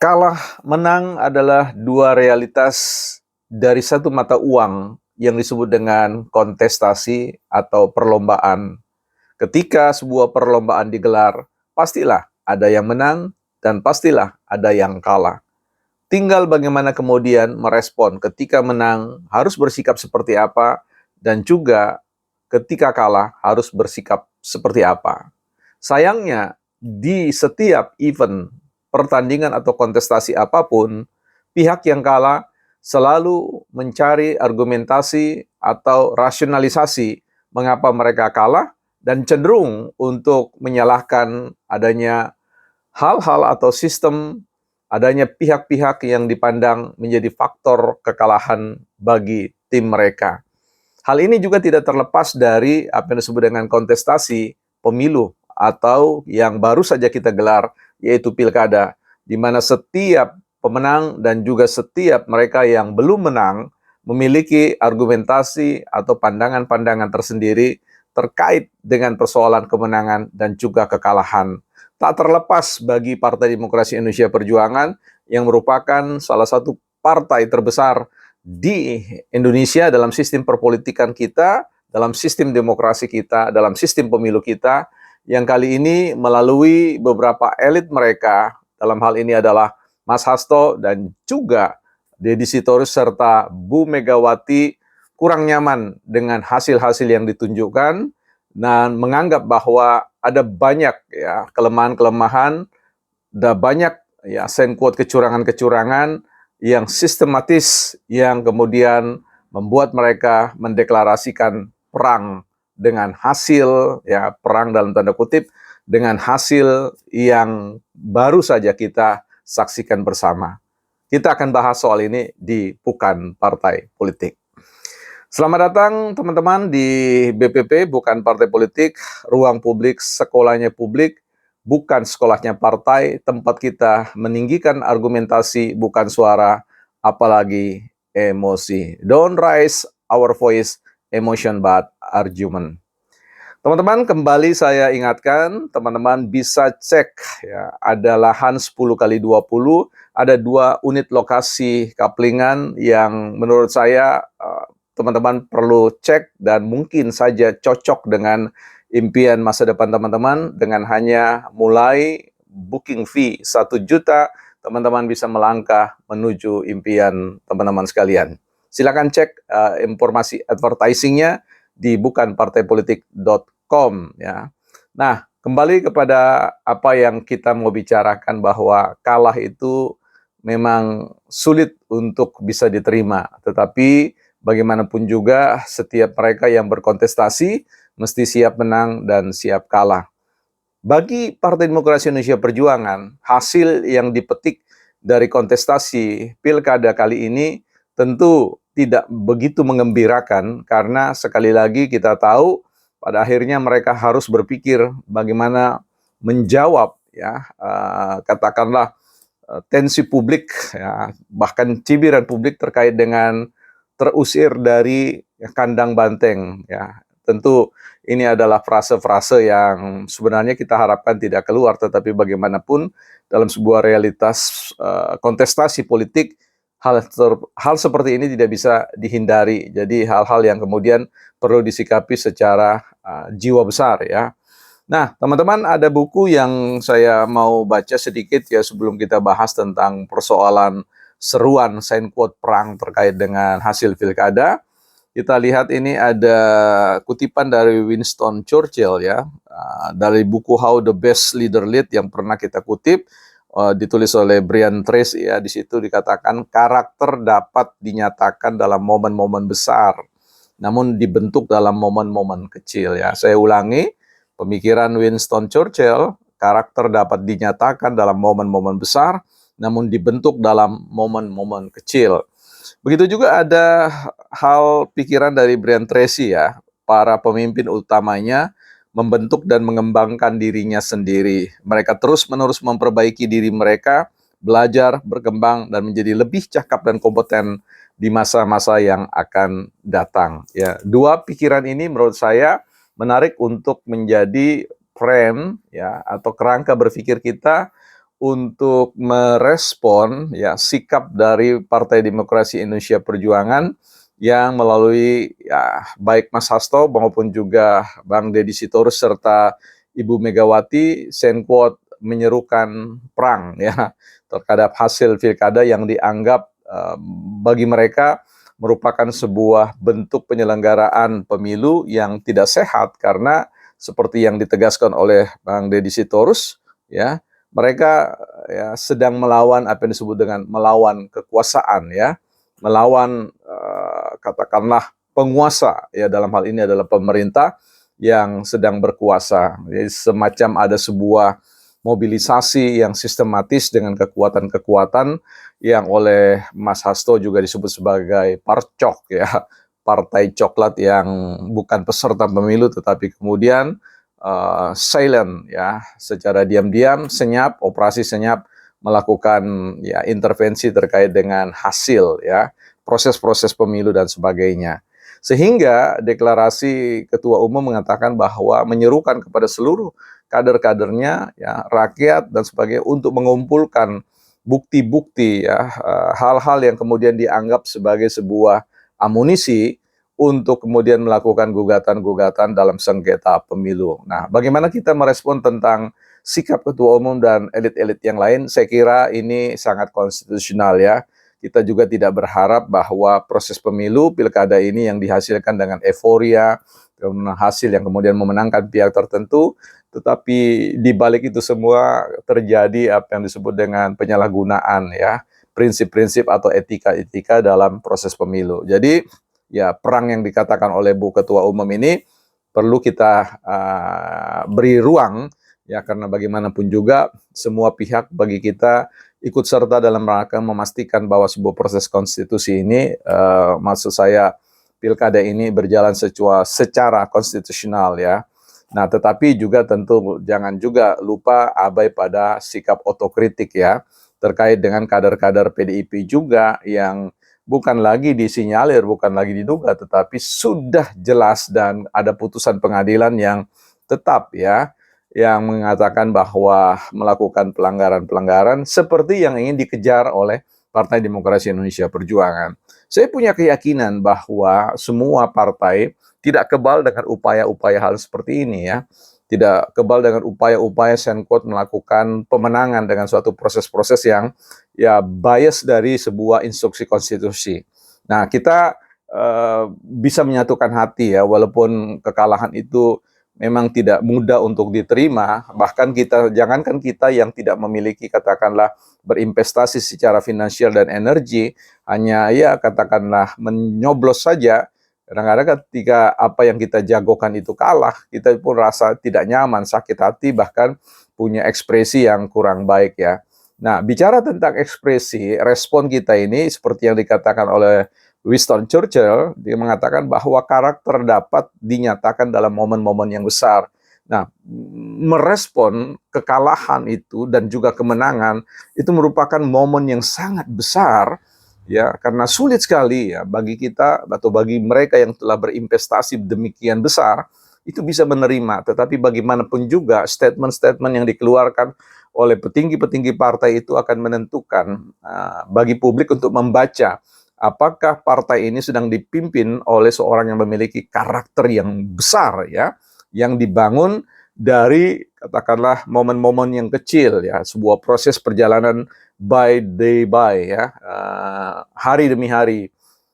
Kalah menang adalah dua realitas dari satu mata uang yang disebut dengan kontestasi atau perlombaan. Ketika sebuah perlombaan digelar, pastilah ada yang menang dan pastilah ada yang kalah. Tinggal bagaimana kemudian merespon ketika menang harus bersikap seperti apa dan juga ketika kalah harus bersikap seperti apa. Sayangnya di setiap event, pertandingan atau kontestasi apapun, pihak yang kalah selalu mencari argumentasi atau rasionalisasi mengapa mereka kalah dan cenderung untuk menyalahkan adanya hal-hal atau sistem, adanya pihak-pihak yang dipandang menjadi faktor kekalahan bagi tim mereka. Hal ini juga tidak terlepas dari apa yang disebut dengan kontestasi pemilu atau yang baru saja kita gelar, yaitu pilkada, di mana setiap pemenang dan juga setiap mereka yang belum menang memiliki argumentasi atau pandangan-pandangan tersendiri terkait dengan persoalan kemenangan dan juga kekalahan. Tak terlepas bagi Partai Demokrasi Indonesia Perjuangan yang merupakan salah satu partai terbesar di Indonesia dalam sistem perpolitikan kita, dalam sistem demokrasi kita, dalam sistem pemilu kita, yang kali ini melalui beberapa elit mereka, dalam hal ini adalah Mas Hasto dan juga Deddy Sitorus serta Bu Megawati kurang nyaman dengan hasil-hasil yang ditunjukkan dan menganggap bahwa ada banyak ya kelemahan-kelemahan, ada banyak ya quote kecurangan-kecurangan yang sistematis yang kemudian membuat mereka mendeklarasikan perang dengan hasil ya perang dalam tanda kutip dengan hasil yang baru saja kita saksikan bersama. Kita akan bahas soal ini di Bukan Partai Politik. Selamat datang teman-teman di BPP, Bukan Partai Politik, ruang publik, sekolahnya publik, bukan sekolahnya partai, tempat kita meninggikan argumentasi, bukan suara, apalagi emosi. Don't raise our voice, emotion but argument. Teman-teman, kembali saya ingatkan, teman-teman bisa cek ya, ada lahan 10x20, ada 2 unit lokasi kaplingan yang menurut saya teman-teman perlu cek dan mungkin saja cocok dengan impian masa depan teman-teman dengan hanya mulai booking fee 1 juta, teman-teman bisa melangkah menuju impian teman-teman sekalian. Silakan cek informasi advertisingnya di bukanpartaipolitik.com ya. Nah, kembali kepada apa yang kita mau bicarakan bahwa kalah itu memang sulit untuk bisa diterima, tetapi bagaimanapun juga setiap mereka yang berkontestasi mesti siap menang dan siap kalah. Bagi Partai Demokrasi Indonesia Perjuangan, hasil yang dipetik dari kontestasi pilkada kali ini tentu tidak begitu mengembirakan karena sekali lagi kita tahu pada akhirnya mereka harus berpikir bagaimana menjawab ya katakanlah tensi publik ya, bahkan cibiran publik terkait dengan terusir dari kandang banteng ya. Tentu ini adalah frase-frase yang sebenarnya kita harapkan tidak keluar, tetapi bagaimanapun dalam sebuah realitas kontestasi politik hal seperti ini tidak bisa dihindari. Jadi hal-hal yang kemudian perlu disikapi secara jiwa besar ya. Nah, teman-teman, ada buku yang saya mau baca sedikit ya sebelum kita bahas tentang persoalan seruan quote perang terkait dengan hasil pilkada. Kita lihat ini ada kutipan dari Winston Churchill ya, dari buku How the Best Leader Lead yang pernah kita kutip, ditulis oleh Brian Tracy ya. Di situ dikatakan karakter dapat dinyatakan dalam momen-momen besar, namun dibentuk dalam momen-momen kecil ya. Saya ulangi, pemikiran Winston Churchill, karakter dapat dinyatakan dalam momen-momen besar, namun dibentuk dalam momen-momen kecil. Begitu juga ada hal pikiran dari Brian Tracy ya, para pemimpin utamanya membentuk dan mengembangkan dirinya sendiri. Mereka terus-menerus memperbaiki diri mereka, belajar, berkembang, dan menjadi lebih cakap dan kompeten di masa-masa yang akan datang. Ya, dua pikiran ini menurut saya menarik untuk menjadi frame ya atau kerangka berpikir kita untuk merespon ya sikap dari Partai Demokrasi Indonesia Perjuangan yang melalui ya baik Mas Hasto maupun juga Bang Deddy Sitorus serta Ibu Megawati quote menyerukan perang ya terhadap hasil pilkada yang dianggap bagi mereka merupakan sebuah bentuk penyelenggaraan pemilu yang tidak sehat karena seperti yang ditegaskan oleh Bang Deddy Sitorus ya mereka ya sedang melawan apa yang disebut dengan melawan kekuasaan ya melawan katakanlah penguasa ya dalam hal ini adalah pemerintah yang sedang berkuasa. Jadi semacam ada sebuah mobilisasi yang sistematis dengan kekuatan-kekuatan yang oleh Mas Hasto juga disebut sebagai parcok ya, partai coklat yang bukan peserta pemilu tetapi kemudian silent ya, secara diam-diam senyap, operasi senyap melakukan ya intervensi terkait dengan hasil ya, proses-proses pemilu dan sebagainya. Sehingga deklarasi Ketua Umum mengatakan bahwa menyerukan kepada seluruh kader-kadernya, ya, rakyat dan sebagainya untuk mengumpulkan bukti-bukti ya hal-hal yang kemudian dianggap sebagai sebuah amunisi untuk kemudian melakukan gugatan-gugatan dalam sengketa pemilu. Nah, bagaimana kita merespon tentang sikap Ketua Umum dan elit-elit yang lain? Saya kira ini sangat konstitusional ya. Kita juga tidak berharap bahwa proses pemilu pilkada ini yang dihasilkan dengan euforia, hasil yang kemudian memenangkan pihak tertentu, tetapi di balik itu semua terjadi apa yang disebut dengan penyalahgunaan ya, prinsip-prinsip atau etika-etika dalam proses pemilu. Jadi ya perang yang dikatakan oleh Bu Ketua Umum ini perlu kita beri ruang ya karena bagaimanapun juga semua pihak bagi kita ikut serta dalam rangka memastikan bahwa sebuah proses konstitusi ini, maksud saya pilkada ini berjalan secara konstitusional ya. Nah, tetapi juga tentu jangan juga lupa abai pada sikap otokritik ya, terkait dengan kader-kader PDIP juga yang bukan lagi disinyalir, bukan lagi diduga, tetapi sudah jelas dan ada putusan pengadilan yang tetap ya, yang mengatakan bahwa melakukan pelanggaran-pelanggaran seperti yang ingin dikejar oleh Partai Demokrasi Indonesia Perjuangan. Saya punya keyakinan bahwa semua partai tidak kebal dengan upaya-upaya hal seperti ini ya. Tidak kebal dengan upaya-upaya quote melakukan pemenangan dengan suatu proses-proses yang ya bias dari sebuah instruksi konstitusi. Nah, kita bisa menyatukan hati ya walaupun kekalahan itu memang tidak mudah untuk diterima, bahkan jangankan kita yang tidak memiliki katakanlah berinvestasi secara finansial dan energi, hanya ya katakanlah menyoblos saja, kadang-kadang ketika apa yang kita jagokan itu kalah, kita pun rasa tidak nyaman, sakit hati, bahkan punya ekspresi yang kurang baik ya. Nah, bicara tentang ekspresi, respon kita ini seperti yang dikatakan oleh Winston Churchill, dia mengatakan bahwa karakter dapat dinyatakan dalam momen-momen yang besar. Nah, merespon kekalahan itu dan juga kemenangan itu merupakan momen yang sangat besar ya karena sulit sekali ya bagi kita atau bagi mereka yang telah berinvestasi demikian besar itu bisa menerima, tetapi bagaimanapun juga statement-statement yang dikeluarkan oleh petinggi-petinggi partai itu akan menentukan bagi publik untuk membaca apakah partai ini sedang dipimpin oleh seorang yang memiliki karakter yang besar ya, yang dibangun dari katakanlah momen-momen yang kecil ya, sebuah proses perjalanan by day by ya, hari demi hari.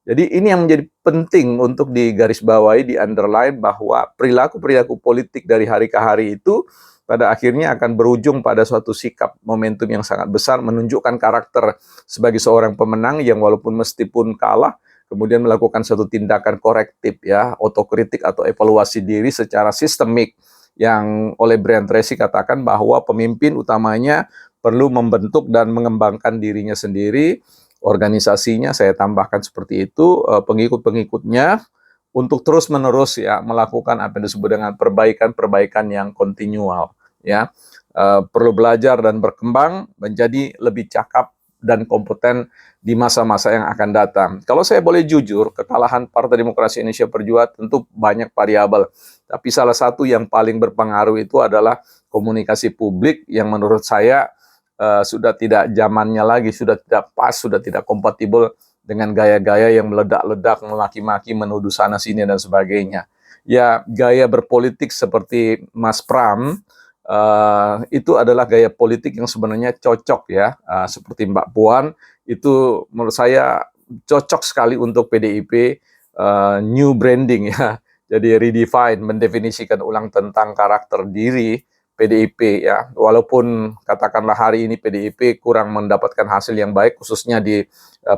Jadi ini yang menjadi penting untuk digarisbawahi, di underline bahwa perilaku-perilaku politik dari hari ke hari itu pada akhirnya akan berujung pada suatu sikap momentum yang sangat besar menunjukkan karakter sebagai seorang pemenang yang walaupun meskipun kalah kemudian melakukan suatu tindakan korektif ya, otokritik atau evaluasi diri secara sistemik yang oleh Brian Tracy katakan bahwa pemimpin utamanya perlu membentuk dan mengembangkan dirinya sendiri, organisasinya saya tambahkan seperti itu, pengikut-pengikutnya untuk terus-menerus ya melakukan apa yang disebut dengan perbaikan-perbaikan yang kontinual ya. Perlu belajar dan berkembang menjadi lebih cakap dan kompeten di masa-masa yang akan datang. Kalau saya boleh jujur, kekalahan Partai Demokrasi Indonesia Perjuangan tentu banyak variabel, tapi salah satu yang paling berpengaruh itu adalah komunikasi publik yang menurut saya sudah tidak zamannya lagi, sudah tidak pas, sudah tidak kompatibel dengan gaya-gaya yang meledak-ledak, memaki-maki, menuduh sana sini dan sebagainya. Ya, gaya berpolitik seperti Mas Pram itu adalah gaya politik yang sebenarnya cocok ya, seperti Mbak Puan itu menurut saya cocok sekali untuk PDIP, new branding ya. Jadi redefine, mendefinisikan ulang tentang karakter diri PDIP ya. Walaupun katakanlah hari ini PDIP kurang mendapatkan hasil yang baik khususnya di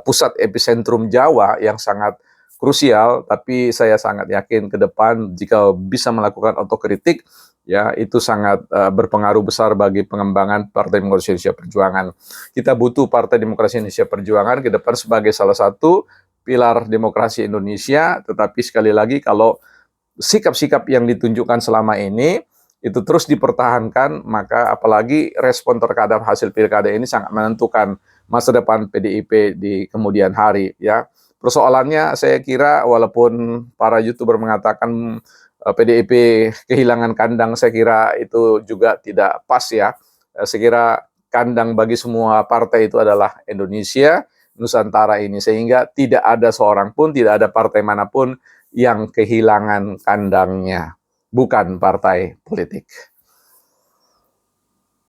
pusat epicentrum Jawa yang sangat krusial, tapi saya sangat yakin ke depan jika bisa melakukan otokritik ya itu sangat berpengaruh besar bagi pengembangan Partai Demokrasi Indonesia Perjuangan. Kita butuh Partai Demokrasi Indonesia Perjuangan ke depan sebagai salah satu pilar demokrasi Indonesia, tetapi sekali lagi kalau sikap-sikap yang ditunjukkan selama ini itu terus dipertahankan, maka apalagi respon terhadap hasil pilkada ini sangat menentukan masa depan PDIP di kemudian hari ya. Persoalannya saya kira walaupun para YouTuber mengatakan PDIP kehilangan kandang, saya kira itu juga tidak pas ya. Saya kira kandang bagi semua partai itu adalah Indonesia, Nusantara ini, sehingga tidak ada seorang pun, tidak ada partai manapun yang kehilangan kandangnya, bukan partai politik.